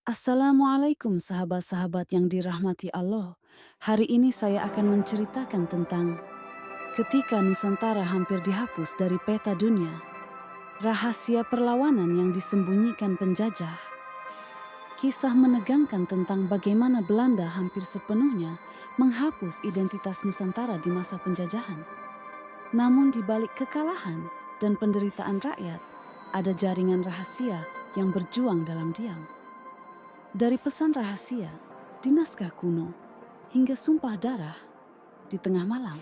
Assalamualaikum sahabat-sahabat yang dirahmati Allah. Hari ini saya akan menceritakan tentang ketika Nusantara hampir dihapus dari peta dunia. Rahasia perlawanan yang disembunyikan penjajah. Kisah menegangkan tentang bagaimana Belanda hampir sepenuhnya menghapus identitas Nusantara di masa penjajahan. Namun di balik kekalahan dan penderitaan rakyat, ada jaringan rahasia yang berjuang dalam diam. Dari pesan rahasia di naskah kuno hingga sumpah darah di tengah malam.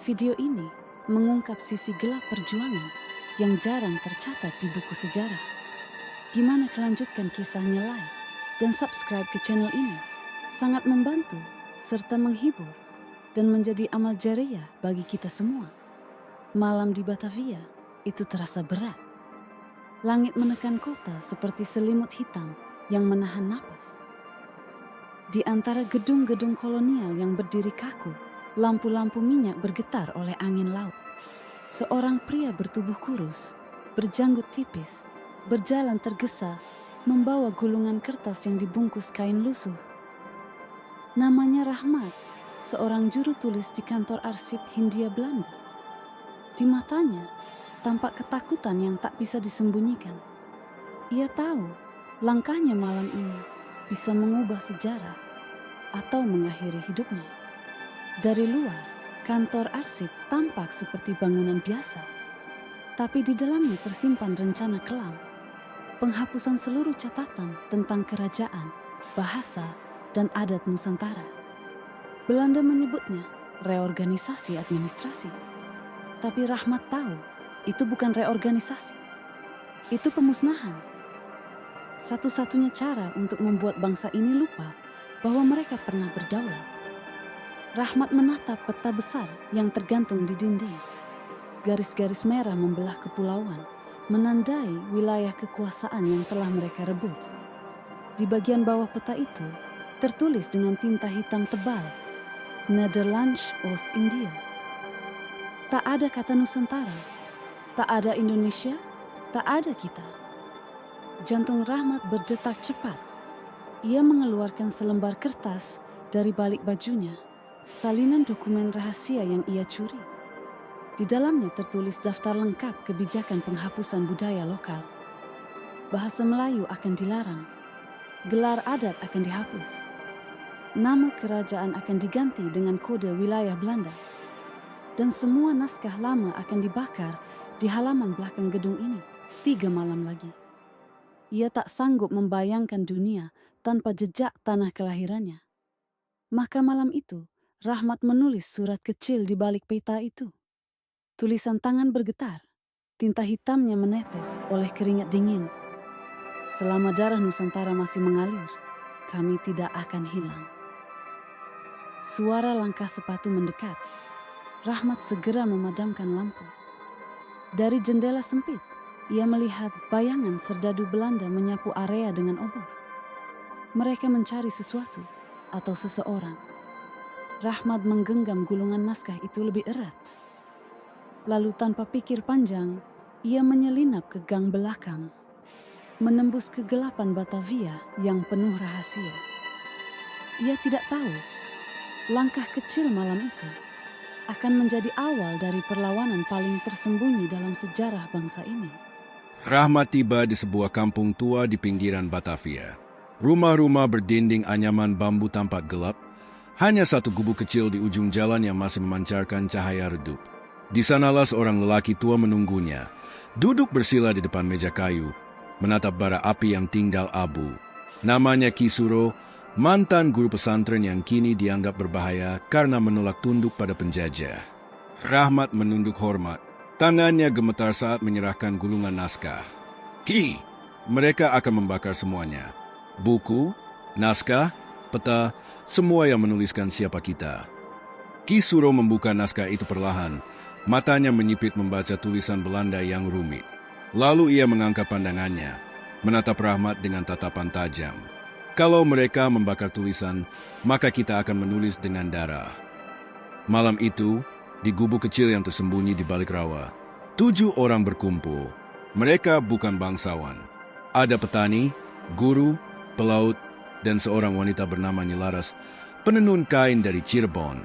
Video ini mengungkap sisi gelap perjuangan yang jarang tercatat di buku sejarah. Gimana kelanjutkan kisahnya, like dan subscribe ke channel ini. Sangat membantu serta menghibur dan menjadi amal jariah bagi kita semua. Malam di Batavia itu terasa berat. Langit menekan kota seperti selimut hitam yang menahan napas. Di antara gedung-gedung kolonial yang berdiri kaku, lampu-lampu minyak bergetar oleh angin laut. Seorang pria bertubuh kurus, berjanggut tipis, berjalan tergesa, membawa gulungan kertas yang dibungkus kain lusuh. Namanya Rahmat, seorang juru tulis di kantor arsip Hindia Belanda. Di matanya, tampak ketakutan yang tak bisa disembunyikan. Ia tahu langkahnya malam ini bisa mengubah sejarah atau mengakhiri hidupnya. Dari luar, kantor arsip tampak seperti bangunan biasa. Tapi di dalamnya tersimpan rencana kelam. Penghapusan seluruh catatan tentang kerajaan, bahasa, dan adat Nusantara. Belanda menyebutnya reorganisasi administrasi. Tapi Rahmat tahu, itu bukan reorganisasi. Itu pemusnahan. Satu-satunya cara untuk membuat bangsa ini lupa bahwa mereka pernah berdaulat. Rahmat menatap peta besar yang tergantung di dinding. Garis-garis merah membelah kepulauan, menandai wilayah kekuasaan yang telah mereka rebut. Di bagian bawah peta itu, tertulis dengan tinta hitam tebal, Nederlands Oost-India. Tak ada kata Nusantara, tak ada Indonesia, tak ada kita. Jantung Rahmat berdetak cepat. Ia mengeluarkan selembar kertas dari balik bajunya, salinan dokumen rahasia yang ia curi. Di dalamnya tertulis daftar lengkap kebijakan penghapusan budaya lokal. Bahasa Melayu akan dilarang, gelar adat akan dihapus, nama kerajaan akan diganti dengan kode wilayah Belanda, dan semua naskah lama akan dibakar di halaman belakang gedung ini 3 malam lagi. Ia tak sanggup membayangkan dunia tanpa jejak tanah kelahirannya. Maka malam itu, Rahmat menulis surat kecil di balik peta itu. Tulisan tangan bergetar, tinta hitamnya menetes oleh keringat dingin. Selama darah Nusantara masih mengalir, kami tidak akan hilang. Suara langkah sepatu mendekat. Rahmat segera memadamkan lampu. Dari jendela sempit, ia melihat bayangan serdadu Belanda menyapu area dengan obor. Mereka mencari sesuatu atau seseorang. Rahmat menggenggam gulungan naskah itu lebih erat. Lalu tanpa pikir panjang, ia menyelinap ke gang belakang, menembus kegelapan Batavia yang penuh rahasia. Ia tidak tahu, langkah kecil malam itu akan menjadi awal dari perlawanan paling tersembunyi dalam sejarah bangsa ini. Rahmat tiba di sebuah kampung tua di pinggiran Batavia. Rumah-rumah berdinding anyaman bambu tampak gelap. Hanya satu gubuk kecil di ujung jalan yang masih memancarkan cahaya redup. Di sanalah seorang lelaki tua menunggunya. Duduk bersila di depan meja kayu, menatap bara api yang tinggal abu. Namanya Ki Suro, mantan guru pesantren yang kini dianggap berbahaya karena menolak tunduk pada penjajah. Rahmat menunduk hormat. Tangannya gemetar saat menyerahkan gulungan naskah. Ki, mereka akan membakar semuanya. Buku, naskah, peta, semua yang menuliskan siapa kita. Ki Suro membuka naskah itu perlahan. Matanya menyipit membaca tulisan Belanda yang rumit. Lalu ia mengangkat pandangannya, menatap Rahmat dengan tatapan tajam. Kalau mereka membakar tulisan, maka kita akan menulis dengan darah. Malam itu, di gubuk kecil yang tersembunyi di balik rawa, 7 orang berkumpul. Mereka bukan bangsawan. Ada petani, guru, pelaut, dan seorang wanita bernama Nyilaras, penenun kain dari Cirebon.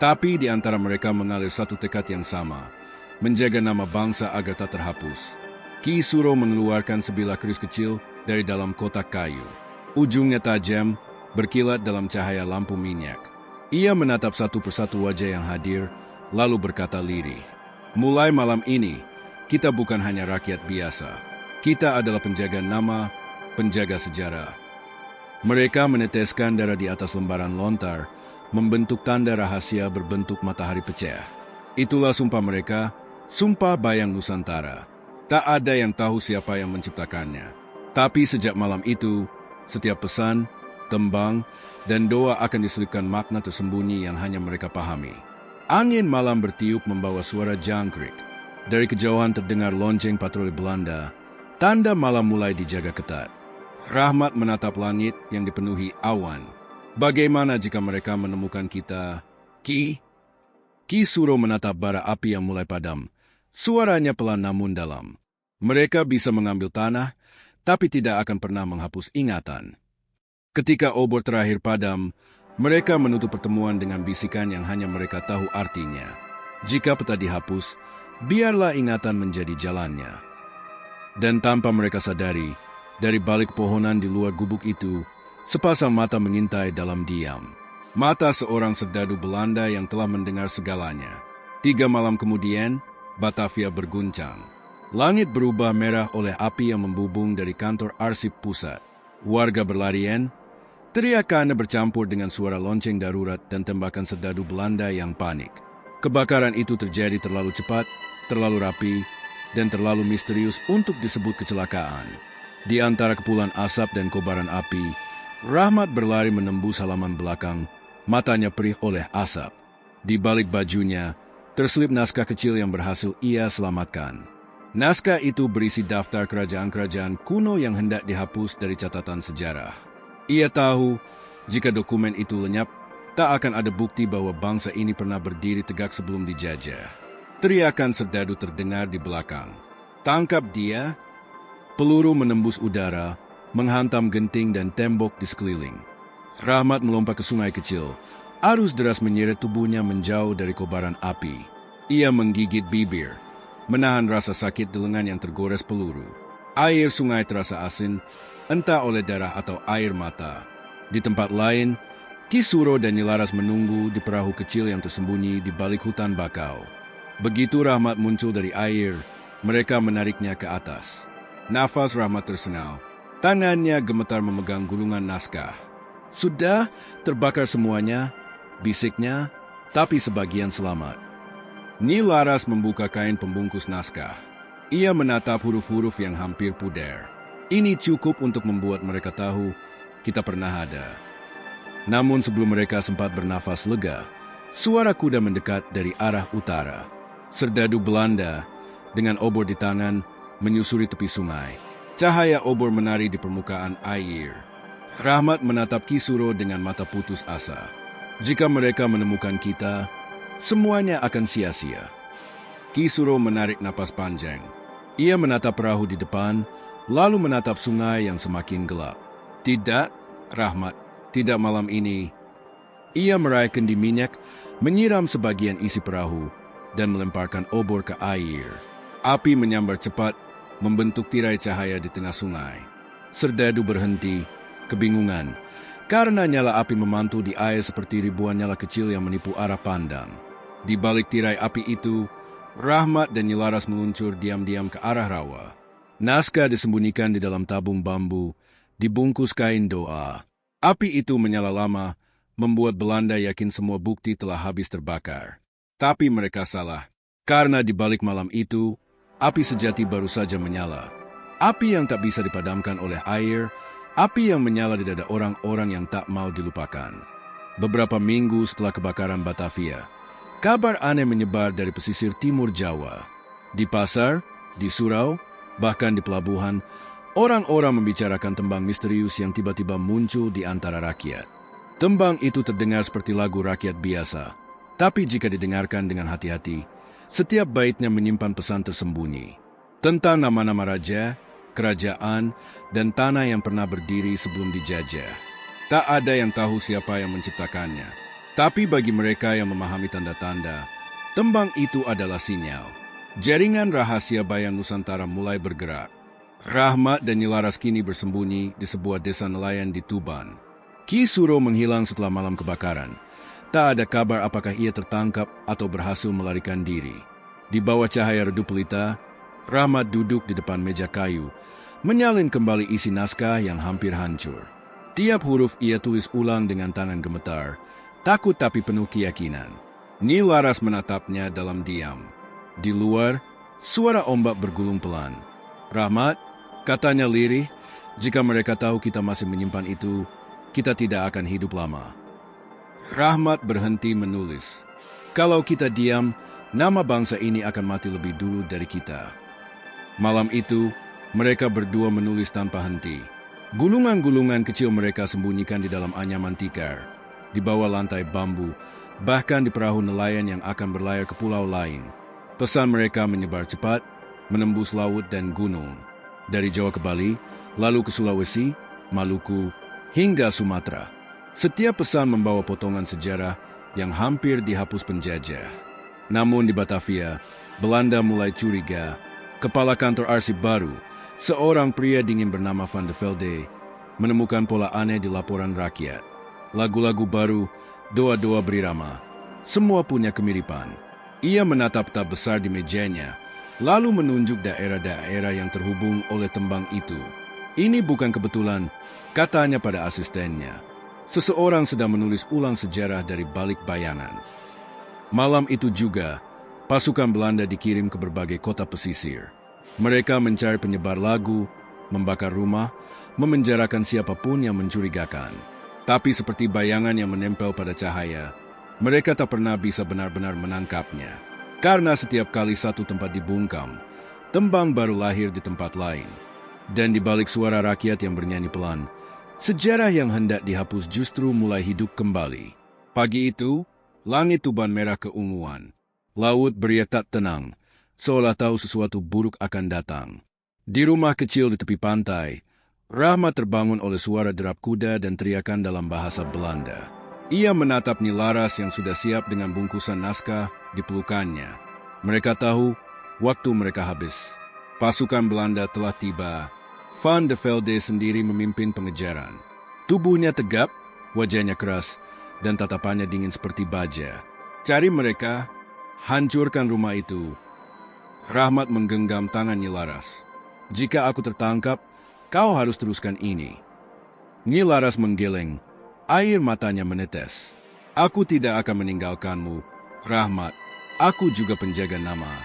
Tapi di antara mereka mengalir satu tekad yang sama, menjaga nama bangsa agar tak terhapus. Ki Suro mengeluarkan sebilah keris kecil dari dalam kotak kayu. Ujungnya tajam, berkilat dalam cahaya lampu minyak. Ia menatap satu persatu wajah yang hadir, lalu berkata lirih, "Mulai malam ini, kita bukan hanya rakyat biasa. Kita adalah penjaga nama, penjaga sejarah." Mereka meneteskan darah di atas lembaran lontar, membentuk tanda rahasia berbentuk matahari pecah. Itulah sumpah mereka, sumpah bayang Nusantara. Tak ada yang tahu siapa yang menciptakannya. Tapi sejak malam itu, setiap pesan, tembang, dan doa akan diselipkan makna tersembunyi yang hanya mereka pahami. Angin malam bertiup membawa suara jangkrik. Dari kejauhan terdengar lonceng patroli Belanda. Tanda malam mulai dijaga ketat. Rahmat menatap langit yang dipenuhi awan. Bagaimana jika mereka menemukan kita? Ki Suro menatap bara api yang mulai padam. Suaranya pelan namun dalam. Mereka bisa mengambil tanah, tapi tidak akan pernah menghapus ingatan. Ketika obor terakhir padam, mereka menutup pertemuan dengan bisikan yang hanya mereka tahu artinya. Jika peta dihapus, biarlah ingatan menjadi jalannya. Dan tanpa mereka sadari, dari balik pohonan di luar gubuk itu, sepasang mata mengintai dalam diam. Mata seorang serdadu Belanda yang telah mendengar segalanya. 3 malam kemudian, Batavia berguncang. Langit berubah merah oleh api yang membubung dari kantor arsip pusat. Warga berlarian, teriakannya bercampur dengan suara lonceng darurat dan tembakan serdadu Belanda yang panik. Kebakaran itu terjadi terlalu cepat, terlalu rapi, dan terlalu misterius untuk disebut kecelakaan. Di antara kepulan asap dan kobaran api, Rahmat berlari menembus halaman belakang, matanya perih oleh asap. Di balik bajunya, terselip naskah kecil yang berhasil ia selamatkan. Naskah itu berisi daftar kerajaan-kerajaan kuno yang hendak dihapus dari catatan sejarah. Ia tahu, jika dokumen itu lenyap, tak akan ada bukti bahwa bangsa ini pernah berdiri tegak sebelum dijajah. Teriakan serdadu terdengar di belakang. "Tangkap dia!" Peluru menembus udara, menghantam genting dan tembok di sekeliling. Rahmat melompat ke sungai kecil. Arus deras menyeret tubuhnya menjauh dari kobaran api. Ia menggigit bibir, menahan rasa sakit di lengan yang tergores peluru. Air sungai terasa asin, entah oleh darah atau air mata. Di tempat lain, Ki Suro dan Nyilaras menunggu di perahu kecil yang tersembunyi di balik hutan bakau. Begitu Rahmat muncul dari air, mereka menariknya ke atas. Nafas Rahmat tersengal. Tangannya gemetar memegang gulungan naskah. "Sudah terbakar semuanya," bisiknya, "tapi sebagian selamat." Nyilaras membuka kain pembungkus naskah. Ia menatap huruf-huruf yang hampir pudar. Ini cukup untuk membuat mereka tahu kita pernah ada. Namun sebelum mereka sempat bernafas lega, suara kuda mendekat dari arah utara. Serdadu Belanda, dengan obor di tangan, menyusuri tepi sungai. Cahaya obor menari di permukaan air. Rahmat menatap Ki Suro dengan mata putus asa. Jika mereka menemukan kita, semuanya akan sia-sia. Ki Suro menarik napas panjang. Ia menatap perahu di depan, lalu menatap sungai yang semakin gelap. "Tidak, Rahmat, tidak malam ini." Ia meraih kendi minyak, menyiram sebagian isi perahu, dan melemparkan obor ke air. Api menyambar cepat, membentuk tirai cahaya di tengah sungai. Serdadu berhenti, kebingungan, karena nyala api memantul di air seperti ribuan nyala kecil yang menipu arah pandang. Di balik tirai api itu, Rahmat dan Nyilaras meluncur diam-diam ke arah rawa. Naskah disembunyikan di dalam tabung bambu, dibungkus kain doa. Api itu menyala lama, membuat Belanda yakin semua bukti telah habis terbakar. Tapi mereka salah, karena di balik malam itu, api sejati baru saja menyala. Api yang tak bisa dipadamkan oleh air, api yang menyala di dada orang-orang yang tak mau dilupakan. Beberapa minggu setelah kebakaran Batavia, kabar aneh menyebar dari pesisir timur Jawa. Di pasar, di surau, bahkan di pelabuhan, orang-orang membicarakan tembang misterius yang tiba-tiba muncul di antara rakyat. Tembang itu terdengar seperti lagu rakyat biasa, tapi jika didengarkan dengan hati-hati, setiap baitnya menyimpan pesan tersembunyi. Tentang nama-nama raja, kerajaan, dan tanah yang pernah berdiri sebelum dijajah. Tak ada yang tahu siapa yang menciptakannya. Tapi bagi mereka yang memahami tanda-tanda, tembang itu adalah sinyal. Jaringan rahasia Bayan Nusantara mulai bergerak. Rahmat dan Nyi Laras kini bersembunyi di sebuah desa nelayan di Tuban. Ki Suro menghilang setelah malam kebakaran. Tak ada kabar apakah ia tertangkap atau berhasil melarikan diri. Di bawah cahaya redup pelita, Rahmat duduk di depan meja kayu, menyalin kembali isi naskah yang hampir hancur. Tiap huruf ia tulis ulang dengan tangan gemetar, takut tapi penuh keyakinan. Nyi Laras menatapnya dalam diam. Di luar, suara ombak bergulung pelan. Rahmat, katanya lirih, jika mereka tahu kita masih menyimpan itu, kita tidak akan hidup lama. Rahmat berhenti menulis. Kalau kita diam, nama bangsa ini akan mati lebih dulu dari kita. Malam itu, mereka berdua menulis tanpa henti. Gulungan-gulungan kecil mereka sembunyikan di dalam anyaman tikar, di bawah lantai bambu, bahkan di perahu nelayan yang akan berlayar ke pulau lain. Pesan mereka menyebar cepat, menembus laut dan gunung. Dari Jawa ke Bali, lalu ke Sulawesi, Maluku, hingga Sumatera. Setiap pesan membawa potongan sejarah yang hampir dihapus penjajah. Namun di Batavia, Belanda mulai curiga. Kepala kantor arsip baru, seorang pria dingin bernama Van de Velde, menemukan pola aneh di laporan rakyat. Lagu-lagu baru, doa-doa berirama, semua punya kemiripan. Ia menatap tab besar di mejanya, lalu menunjuk daerah-daerah yang terhubung oleh tembang itu. Ini bukan kebetulan, katanya pada asistennya. Seseorang sedang menulis ulang sejarah dari balik bayangan. Malam itu juga, pasukan Belanda dikirim ke berbagai kota pesisir. Mereka mencari penyebar lagu, membakar rumah, memenjarakan siapapun yang mencurigakan. Tapi seperti bayangan yang menempel pada cahaya, mereka tak pernah bisa benar-benar menangkapnya. Karena setiap kali satu tempat dibungkam, tembang baru lahir di tempat lain. Dan di balik suara rakyat yang bernyanyi pelan, sejarah yang hendak dihapus justru mulai hidup kembali. Pagi itu, langit Tuban merah keunguan. Laut beriak tak tenang, seolah tahu sesuatu buruk akan datang. Di rumah kecil di tepi pantai, Rahmat terbangun oleh suara derap kuda dan teriakan dalam bahasa Belanda. Ia menatap Nyi Laras yang sudah siap dengan bungkusan naskah di pelukannya. Mereka tahu waktu mereka habis. Pasukan Belanda telah tiba. Van de Velde sendiri memimpin pengejaran. Tubuhnya tegap, wajahnya keras, dan tatapannya dingin seperti baja. Cari mereka, hancurkan rumah itu. Rahmat menggenggam tangan Nyi Laras. Jika aku tertangkap, kau harus teruskan ini. Nyi Laras menggeleng, air matanya menetes. Aku tidak akan meninggalkanmu, Rahmat. Aku juga penjaga nama.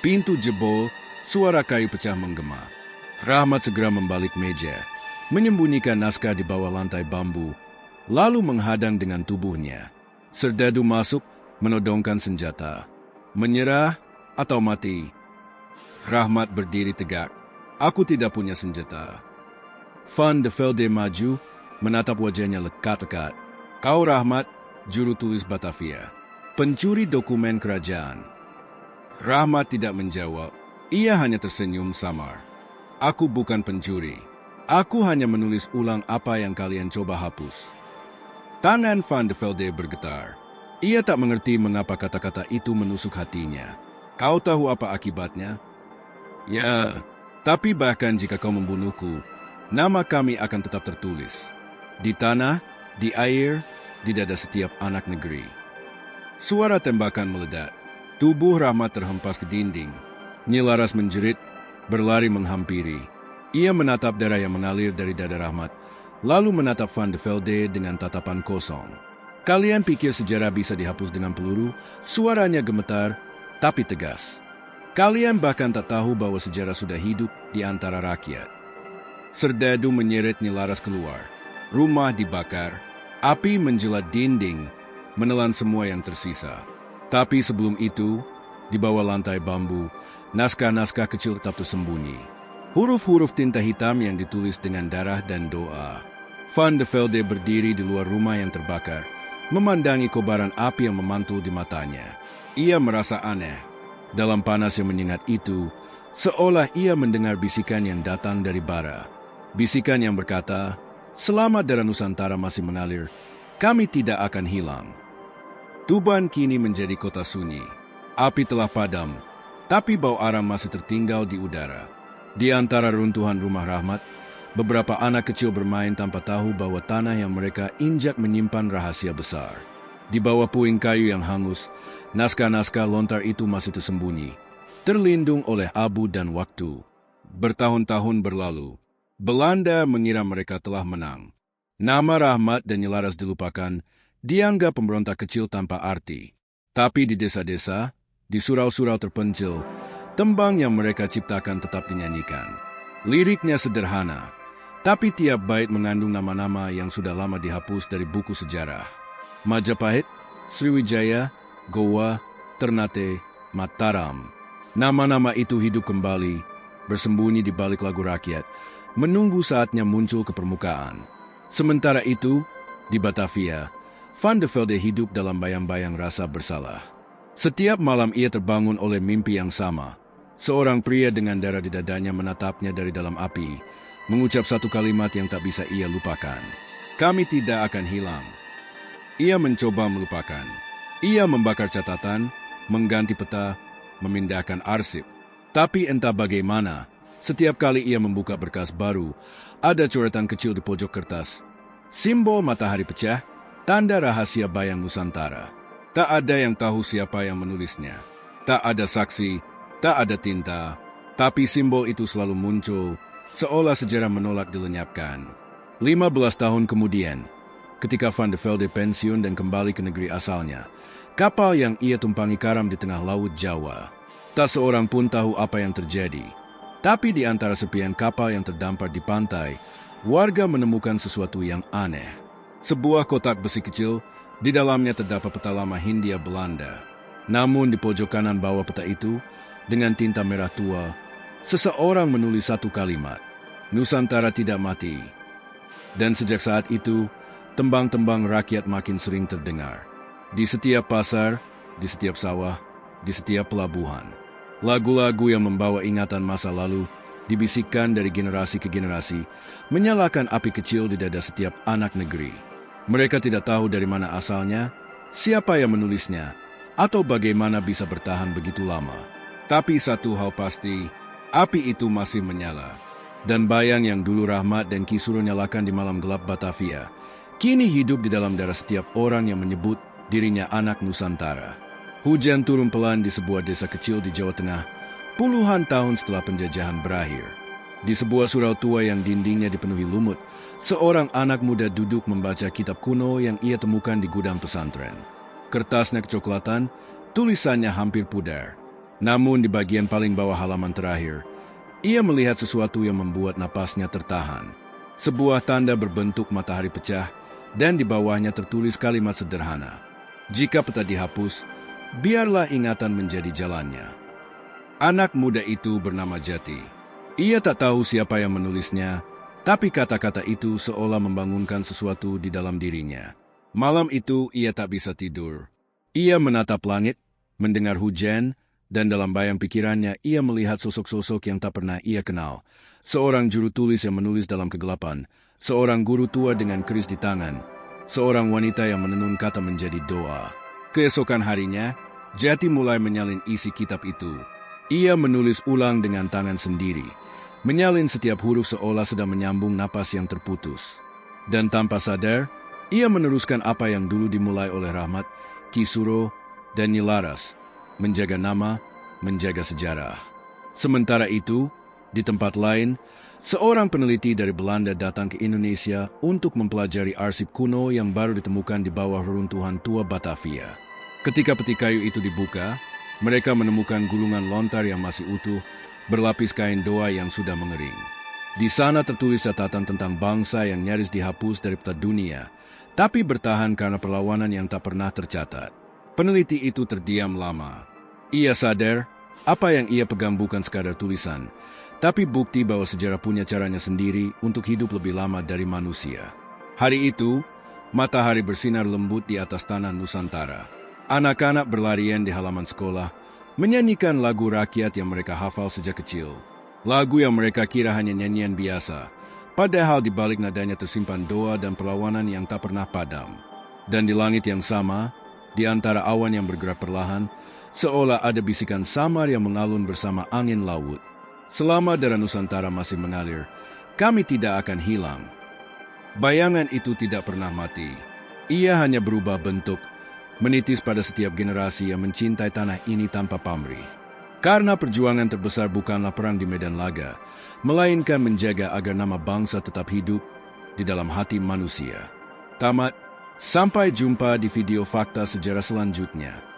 Pintu jebol, suara kayu pecah menggema. Rahmat segera membalik meja, menyembunyikan naskah di bawah lantai bambu, lalu menghadang dengan tubuhnya. Serdadu masuk, menodongkan senjata. Menyerah atau mati? Rahmat berdiri tegak. Aku tidak punya senjata. Van de Velde maju, menatap wajahnya lekat-lekat. Kau Rahmat, juru tulis Batavia, pencuri dokumen kerajaan. Rahmat tidak menjawab. Ia hanya tersenyum samar. Aku bukan pencuri. Aku hanya menulis ulang apa yang kalian coba hapus. Tangan Van de Velde bergetar. Ia tak mengerti mengapa kata-kata itu menusuk hatinya. Kau tahu apa akibatnya? Ya, tapi bahkan jika kau membunuhku, nama kami akan tetap tertulis. Di tanah, di air, di dada setiap anak negeri. Suara tembakan meledak. Tubuh Rahmat terhempas ke dinding. Nyi Laras menjerit, berlari menghampiri. Ia menatap darah yang mengalir dari dada Rahmat, lalu menatap Van de Velde dengan tatapan kosong. Kalian pikir sejarah bisa dihapus dengan peluru? Suaranya gemetar, tapi tegas. Kalian bahkan tak tahu bahwa sejarah sudah hidup di antara rakyat. Serdadu menyeret Nyi Laras keluar. Rumah dibakar, api menjelat dinding, menelan semua yang tersisa. Tapi sebelum itu, di bawah lantai bambu, naskah-naskah kecil tetap tersembunyi. Huruf-huruf tinta hitam yang ditulis dengan darah dan doa. Van de Velde berdiri di luar rumah yang terbakar, memandangi kobaran api yang memantul di matanya. Ia merasa aneh. Dalam panas yang menyengat itu, Seolah ia mendengar bisikan yang datang dari bara. Bisikan yang berkata, "Selama darah Nusantara masih mengalir, kami tidak akan hilang." Tuban kini menjadi kota sunyi. Api telah padam, tapi bau aram masih tertinggal di udara. Di antara runtuhan rumah Rahmat, beberapa anak kecil bermain tanpa tahu bahwa tanah yang mereka injak menyimpan rahasia besar. Di bawah puing kayu yang hangus, naskah-naskah lontar itu masih tersembunyi, terlindung oleh abu dan waktu. Bertahun-tahun berlalu, Belanda mengira mereka telah menang. Nama Rahmat dan Nyelaras dilupakan, dianggap pemberontak kecil tanpa arti. Tapi di desa-desa, di surau-surau terpencil, tembang yang mereka ciptakan tetap dinyanyikan. Liriknya sederhana, tapi tiap bait mengandung nama-nama yang sudah lama dihapus dari buku sejarah. Majapahit, Sriwijaya, Goa, Ternate, Mataram. Nama-nama itu hidup kembali, bersembunyi di balik lagu rakyat, menunggu saatnya muncul ke permukaan. Sementara itu, di Batavia, Van de Velde hidup dalam bayang-bayang rasa bersalah. Setiap malam ia terbangun oleh mimpi yang sama. Seorang pria dengan darah di dadanya menatapnya dari dalam api, mengucap satu kalimat yang tak bisa ia lupakan. "Kami tidak akan hilang." Ia mencoba melupakan. Ia membakar catatan, mengganti peta, memindahkan arsip. Tapi entah bagaimana, setiap kali ia membuka berkas baru, ada coretan kecil di pojok kertas. Simbol matahari pecah, tanda rahasia bayang Nusantara. Tak ada yang tahu siapa yang menulisnya. Tak ada saksi, tak ada tinta. Tapi simbol itu selalu muncul, seolah sejarah menolak dilenyapkan. 15 tahun kemudian, ketika Van de Velde pensiun dan kembali ke negeri asalnya, kapal yang ia tumpangi karam di tengah laut Jawa. Tak seorang pun tahu apa yang terjadi. Tapi di antara serpihan kapal yang terdampar di pantai, warga menemukan sesuatu yang aneh. Sebuah kotak besi kecil, di dalamnya terdapat peta lama Hindia Belanda. Namun di pojok kanan bawah peta itu, dengan tinta merah tua, seseorang menulis satu kalimat, "Nusantara tidak mati." Dan sejak saat itu, tembang-tembang rakyat makin sering terdengar. Di setiap pasar, di setiap sawah, di setiap pelabuhan. Lagu-lagu yang membawa ingatan masa lalu dibisikkan dari generasi ke generasi, menyalakan api kecil di dada setiap anak negeri. Mereka tidak tahu dari mana asalnya, siapa yang menulisnya, atau bagaimana bisa bertahan begitu lama. Tapi satu hal pasti, api itu masih menyala. Dan bayang yang dulu Rahmat dan Ki Suro nyalakan di malam gelap Batavia, kini hidup di dalam darah setiap orang yang menyebut dirinya anak Nusantara. Hujan turun pelan di sebuah desa kecil di Jawa Tengah, puluhan tahun setelah penjajahan berakhir. Di sebuah surau tua yang dindingnya dipenuhi lumut, seorang anak muda duduk membaca kitab kuno yang ia temukan di gudang pesantren. Kertasnya kecoklatan, tulisannya hampir pudar. Namun di bagian paling bawah halaman terakhir, ia melihat sesuatu yang membuat napasnya tertahan. Sebuah tanda berbentuk matahari pecah, dan di bawahnya tertulis kalimat sederhana. Jika peta dihapus, biarlah ingatan menjadi jalannya. Anak muda itu bernama Jati. Ia tak tahu siapa yang menulisnya, tapi kata-kata itu seolah membangunkan sesuatu di dalam dirinya. Malam itu ia tak bisa tidur. Ia menatap langit, mendengar hujan, dan dalam bayang pikirannya ia melihat sosok-sosok yang tak pernah ia kenal. Seorang juru tulis yang menulis dalam kegelapan, seorang guru tua dengan keris di tangan, seorang wanita yang menenun kata menjadi doa. Keesokan harinya, Jati mulai menyalin isi kitab itu. Ia menulis ulang dengan tangan sendiri, menyalin setiap huruf seolah sedang menyambung napas yang terputus. Dan tanpa sadar, ia meneruskan apa yang dulu dimulai oleh Rahmat, Ki Suro, dan Nyelaras, menjaga nama, menjaga sejarah. Sementara itu, di tempat lain, seorang peneliti dari Belanda datang ke Indonesia untuk mempelajari arsip kuno yang baru ditemukan di bawah reruntuhan tua Batavia. Ketika peti kayu itu dibuka, mereka menemukan gulungan lontar yang masih utuh, berlapis kain doa yang sudah mengering. Di sana tertulis catatan tentang bangsa yang nyaris dihapus dari peta dunia, tapi bertahan karena perlawanan yang tak pernah tercatat. Peneliti itu terdiam lama. Ia sadar, apa yang ia pegang bukan sekadar tulisan, tapi bukti bahwa sejarah punya caranya sendiri untuk hidup lebih lama dari manusia. Hari itu, matahari bersinar lembut di atas tanah Nusantara. Anak-anak berlarian di halaman sekolah, menyanyikan lagu rakyat yang mereka hafal sejak kecil. Lagu yang mereka kira hanya nyanyian biasa, padahal di balik nadanya tersimpan doa dan perlawanan yang tak pernah padam. Dan di langit yang sama, di antara awan yang bergerak perlahan, seolah ada bisikan samar yang mengalun bersama angin laut. Selama darah Nusantara masih mengalir, kami tidak akan hilang. Bayangan itu tidak pernah mati. Ia hanya berubah bentuk, menitis pada setiap generasi yang mencintai tanah ini tanpa pamrih. Karena perjuangan terbesar bukanlah perang di medan laga, melainkan menjaga agar nama bangsa tetap hidup di dalam hati manusia. Tamat. Sampai jumpa di video fakta sejarah selanjutnya.